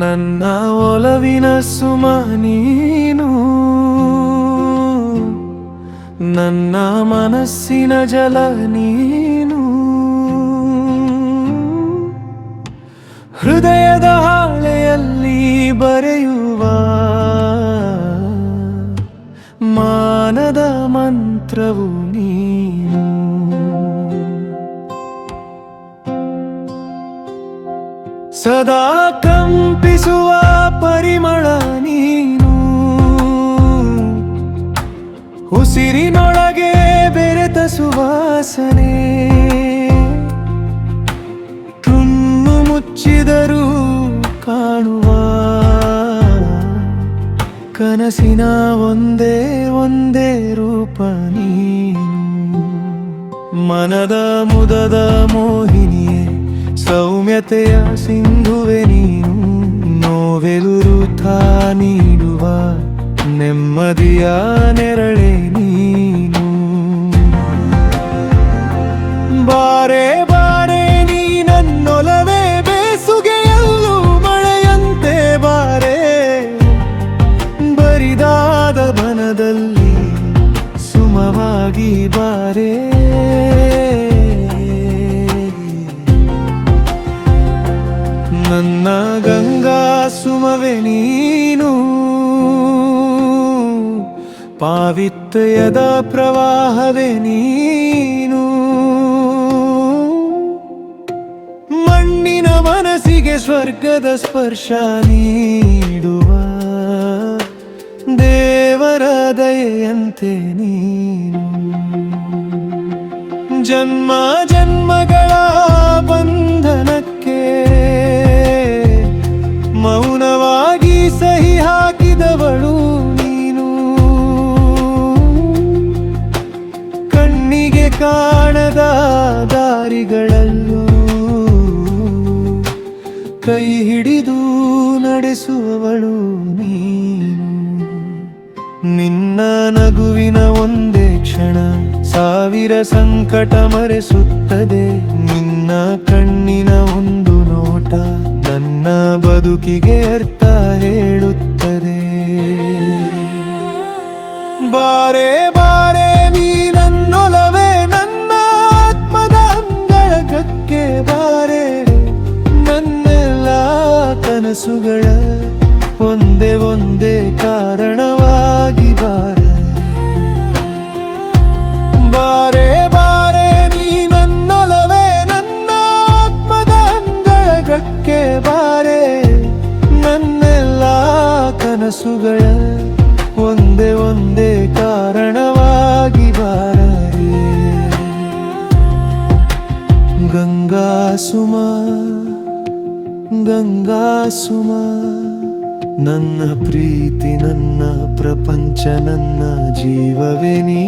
ನನ್ನ ಒಲವಿನ ಸುಮ ನೀನು, ನನ್ನ ಮನಸ್ಸಿನ ಜಲ ನೀನು, ಹೃದಯದ ಹಾಳೆಯಲ್ಲಿ ಬರೆಯುವ ಮಾನದ ಮಂತ್ರವು ನೀನು. ಸದಾ ಕಂಪಿಸುವ ಪರಿಮಳ ನೀನು, ಉಸಿರಿನೊಳಗೆ ಬೆರೆತ ಸುವಾಸನೆ, ಕಣ್ಣು ಮುಚ್ಚಿದರೂ ಕಾಣುವ ಕನಸಿನ ಒಂದೇ ಒಂದೇ ರೂಪ ನೀನು. ಮನದ ಮುದದ ಮೋಹಿನಿಯೇ, ಸೌಮ್ಯತೆಯ ಸಿಂಧುವೆ ನೀನು, ನೋವೆದುರು ತಾ ನೀಡುವ ನೆಮ್ಮದಿಯ ನೆರಳೆ ನೀನು. ಬಾರೆ ಬಾರೆ ನೀ ನನ್ನೊಲವೇ, ಬೇಸುಗೆಯಲ್ಲೂ ಮಳೆಯಂತೆ ಬಾರೆ, ಬರಿದಾದ ಬನದಲ್ಲಿ ಸುಮವಾಗಿ ಬಾರೆ. ನನ್ನ ಗಂಗಾ ಸುಮವೇ ನೀನು, ಪಾವಿತ್ರ್ಯದ ಪ್ರವಾಹವೇ ನೀನು, ಮಣ್ಣಿನ ಮನಸ್ಸಿಗೆ ಸ್ವರ್ಗದ ಸ್ಪರ್ಶ ನೀಡುವ ದೇವರ ದಯೆಯಂತೆ ನೀನು. ಜನ್ಮ ಜನ್ಮಗಳ ಬಂಧನಕ್ಕೆ ಮೌನವಾಗಿ ಸಹಿ ಹಾಕಿದವಳು ನೀನು, ಕಣ್ಣಿಗೆ ಕಾಣದ ದಾರಿಗಳಲ್ಲೂ ಕೈ ಹಿಡಿದು ನಡೆಸುವವಳು ನೀನು. ನಿನ್ನ ನಗುವಿನ ಒಂದೇ ಕ್ಷಣ ಸಾವಿರ ಸಂಕಟ ಮರೆಸುತ್ತದೆ, ನಿನ್ನ ಕಣ್ಣಿನ ಒಂದು ನೋಟ ನನ್ನ ಬದುಕಿಗೆ ಅರ್ಥ ಹೇಳುತ್ತದೆ. ಬಾರೆ ಬಾರೆ ನೀ ನನ್ನೊಲವೇ, ನನ್ನ ಆತ್ಮದ ಅಂಗಳಕ್ಕೆ ಬಾರೆ, ನನ್ನೆಲ್ಲ ಕನಸುಗಳ ಒಂದೇ ಒಂದೇ ಕಾರಣವಾಗಿ ಬಾರೆ. ಬಾರೆ ಬಾರೆ ನೀ ನನ್ನೊಲವೇ, ನನ್ನ ಆತ್ಮದ ಅಂಗಳಕ್ಕೆ ಬಾರೆ, ನನ್ನೆಲ್ಲ ಕನಸುಗಳ ಒಂದೇ ಒಂದೇ ಕಾರಣವಾಗಿ ಬಾರೆ. ಗಂಗಾ ಸುಮ ಗಂಗಾ ಸುಮ, ನನ್ನ ಪ್ರೀತಿ ನನ್ನ ಪ್ರಪಂಚ ನನ್ನ ಜೀವವೇ ನೀ.